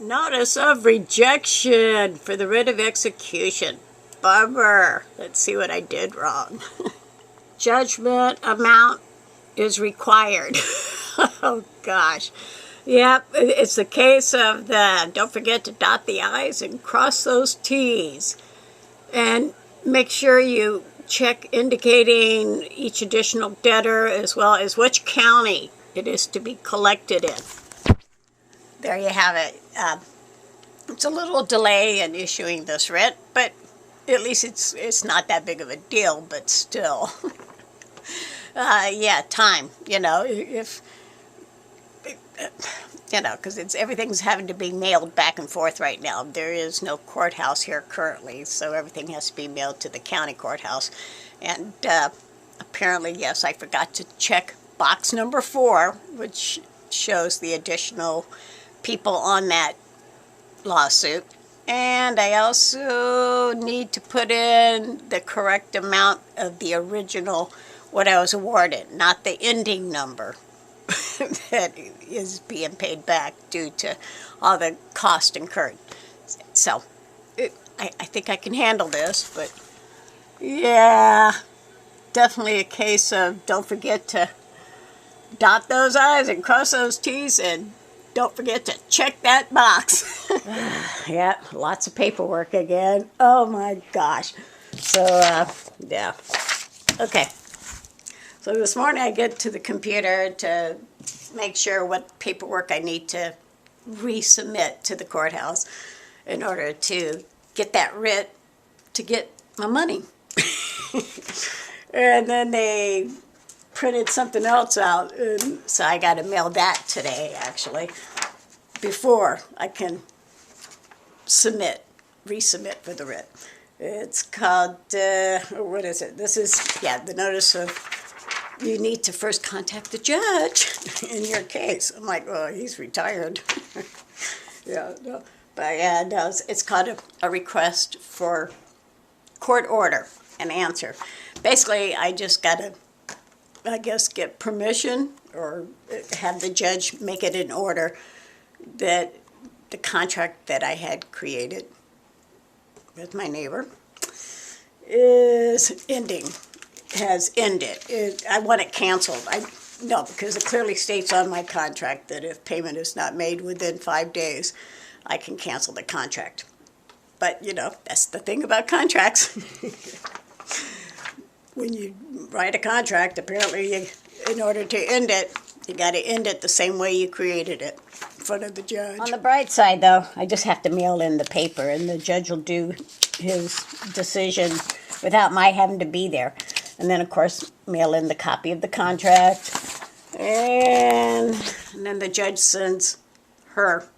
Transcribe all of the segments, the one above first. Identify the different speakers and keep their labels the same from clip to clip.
Speaker 1: Notice of rejection for the writ of execution. Bummer. Let's see what I did wrong. Judgment amount is required. Oh gosh. Yep, it's the case of the don't forget to dot the I's and cross those T's. And make sure you check indicating each additional debtor as well as which county it is to be collected in. There you have it. It's a little delay in issuing this writ, but at least it's not that big of a deal, but still. Yeah, time, if because everything's having to be mailed back and forth right now. There is no courthouse here currently, so everything has to be mailed to the county courthouse. And apparently, yes, I forgot to check box number 4, which shows the additional people on that lawsuit. And I also need to put in the correct amount of the original, what I was awarded, not the ending number that is being paid back due to all the cost incurred. So, I think I can handle this, but yeah, definitely a case of don't forget to dot those I's and cross those T's, and don't forget to check that box. Yeah, lots of paperwork again. Oh my gosh. So, yeah. Okay. So this morning I get to the computer to make sure what paperwork I need to resubmit to the courthouse in order to get that writ to get my money. And then they printed something else out, and so I got to mail that today, actually, before I can resubmit for the writ. It's called, what is it? This is, the notice of you need to first contact the judge in your case. I'm like, oh, he's retired. Yeah, no. But yeah, no, it's called a request for court order, an answer. Basically, I just got to, I guess, get permission or have the judge make it in order that the contract that I had created with my neighbor is ending. Has ended. I want it canceled. No, because it clearly states on my contract that if payment is not made within 5 days, I can cancel the contract. But, that's the thing about contracts. When you write a contract, apparently, in order to end it, you got to end it the same way you created it, in front of the judge. On the bright side, though, I just have to mail in the paper, and the judge will do his decision without my having to be there. And then, of course, mail in the copy of the contract. And then the judge sends her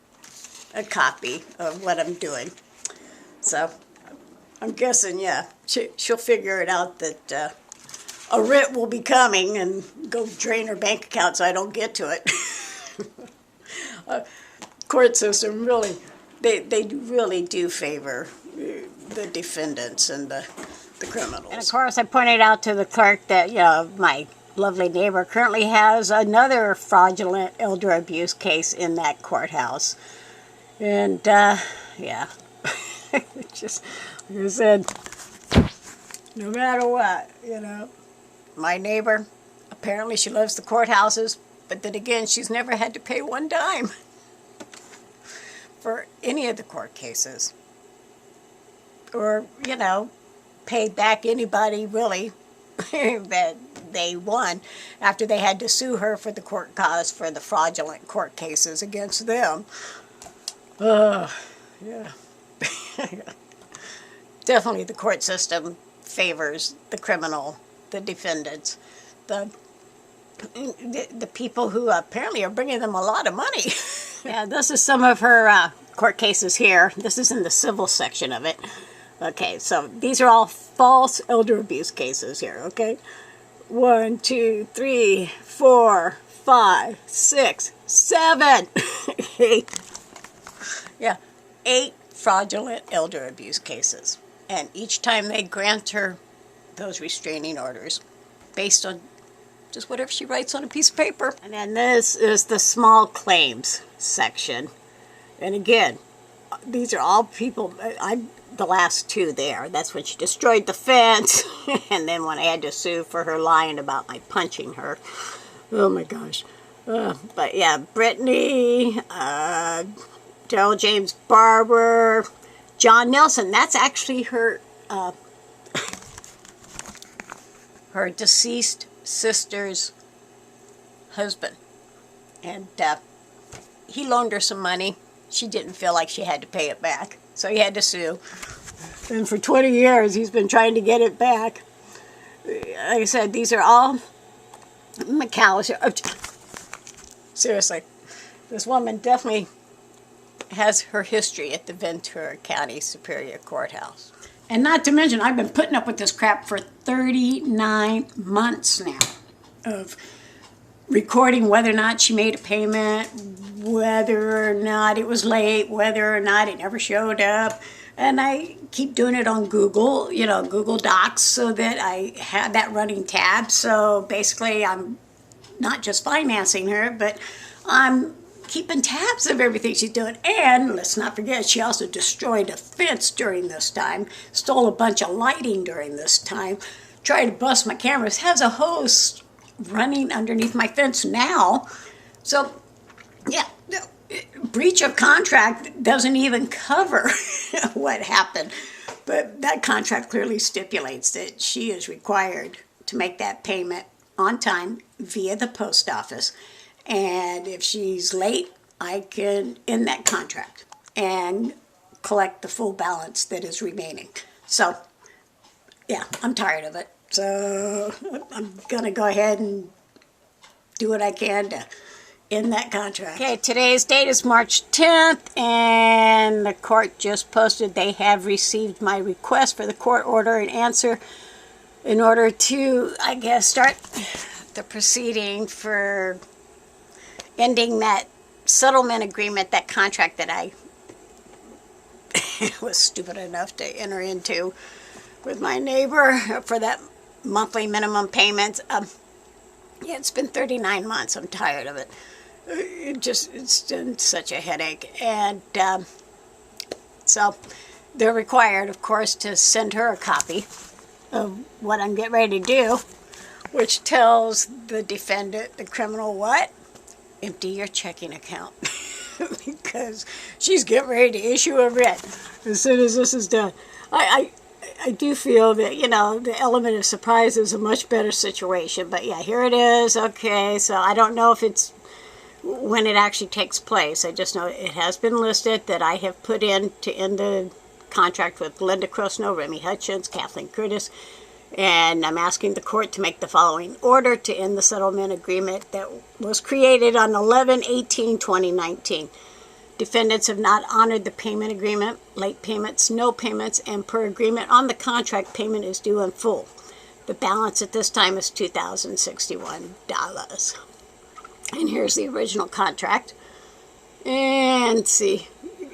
Speaker 1: a copy of what I'm doing. So I'm guessing, she'll figure it out that a writ will be coming and go drain her bank account so I don't get to it. Court system really, they really do favor the defendants and the criminals. And of course, I pointed out to the clerk that, my lovely neighbor currently has another fraudulent elder abuse case in that courthouse. And, just, like I said, no matter what, my neighbor, apparently she loves the courthouses, but then again, she's never had to pay one dime for any of the court cases. Or, pay back anybody, really, that they won after they had to sue her for the court cause for the fraudulent court cases against them. Yeah. Definitely the court system favors the criminal, the defendants, the people who apparently are bringing them a lot of money. Yeah, this is some of her court cases here. This is in the civil section of it. Okay, so these are all false elder abuse cases here, okay? 1, 2, 3, 4, 5, 6, 7, 8. Yeah, 8 fraudulent elder abuse cases. And each time they grant her those restraining orders based on just whatever she writes on a piece of paper. And then this is the small claims section. And again, these are all people, the last two there. That's when she destroyed the fence, and then when I had to sue for her lying about my punching her. Oh my gosh. But yeah, Brittany, Daryl James Barber, John Nelson. That's actually her her deceased sister's husband. And he loaned her some money. She didn't feel like she had to pay it back, so he had to sue. And for 20 years, he's been trying to get it back. Like I said, these are all McAllister. Seriously, this woman definitely has her history at the Ventura County Superior Courthouse. And not to mention, I've been putting up with this crap for 39 months now of recording whether or not she made a payment, whether or not it was late, whether or not it never showed up. And I keep doing it on Google, you know, Google Docs, so that I have that running tab. So basically, I'm not just financing her, but I'm keeping tabs of everything she's doing. And let's not forget, she also destroyed a fence during this time, stole a bunch of lighting during this time, tried to bust my cameras, has a hose running underneath my fence now. So, yeah, breach of contract doesn't even cover what happened. But that contract clearly stipulates that she is required to make that payment on time via the post office. And if she's late, I can end that contract and collect the full balance that is remaining. So, yeah, I'm tired of it. So I'm going to go ahead and do what I can to end that contract. Okay, today's date is March 10th, and the court just posted they have received my request for the court order and answer in order to, I guess, start the proceeding for ending that settlement agreement, that contract that I was stupid enough to enter into with my neighbor for that monthly minimum payments. Yeah, it's been 39 months. I'm tired of it. It's been such a headache. And so they're required, of course, to send her a copy of what I'm getting ready to do, which tells the defendant, the criminal, what? Empty your checking account. Because she's getting ready to issue a writ as soon as this is done. I do feel that, you know, the element of surprise is a much better situation. But yeah, here it is. Okay, so I don't know if it's when it actually takes place. I just know it has been listed that I have put in to end the contract with Linda Crosnoe, Remy Hutchins, Kathleen Curtis, and I'm asking the court to make the following order to end the settlement agreement that was created on 11/18/2019. Defendants have not honored the payment agreement, late payments, no payments, and per agreement on the contract, payment is due in full. The balance at this time is $2,061. And here's the original contract. And see,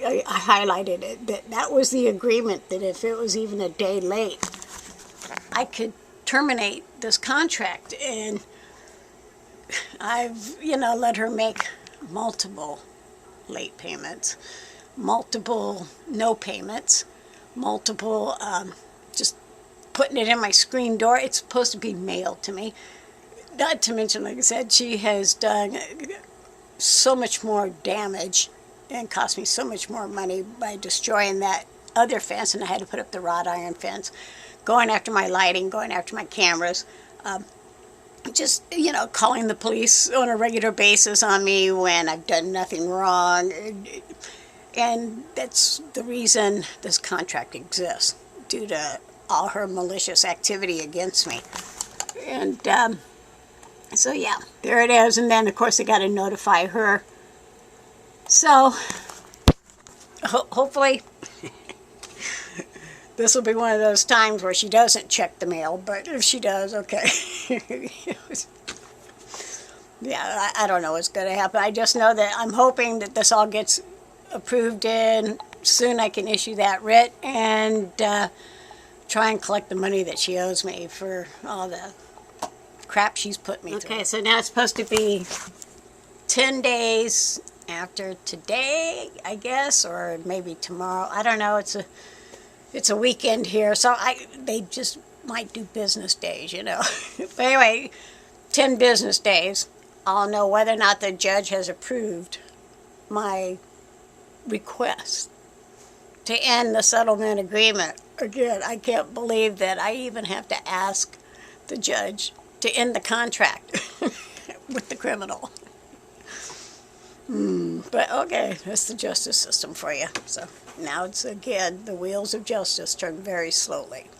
Speaker 1: I highlighted it, that was the agreement, that if it was even a day late, I could terminate this contract. And I've, you know, let her make multiple late payments, multiple no payments, multiple just putting it in my screen door. It's supposed to be mailed to me. Not to mention, like I said, she has done so much more damage and cost me so much more money by destroying that other fence, and I had to put up the wrought iron fence, going after my lighting, going after my cameras, just, you know, calling the police on a regular basis on me when I've done nothing wrong. And that's the reason this contract exists, due to all her malicious activity against me. And so yeah, there it is. And then of course I got to notify her. So hopefully this will be one of those times where she doesn't check the mail, but if she does, okay. Yeah, I don't know what's going to happen. I just know that I'm hoping that this all gets approved in. Soon I can issue that writ and try and collect the money that she owes me for all the crap she's put me through. Okay, so now it's supposed to be 10 days after today, I guess, or maybe tomorrow. I don't know. It's a weekend here, so they just might do business days, you know. But anyway, 10 business days, I'll know whether or not the judge has approved my request to end the settlement agreement. Again, I can't believe that I even have to ask the judge to end the contract with the criminal. But okay, that's the justice system for you. So now it's again, the wheels of justice turn very slowly.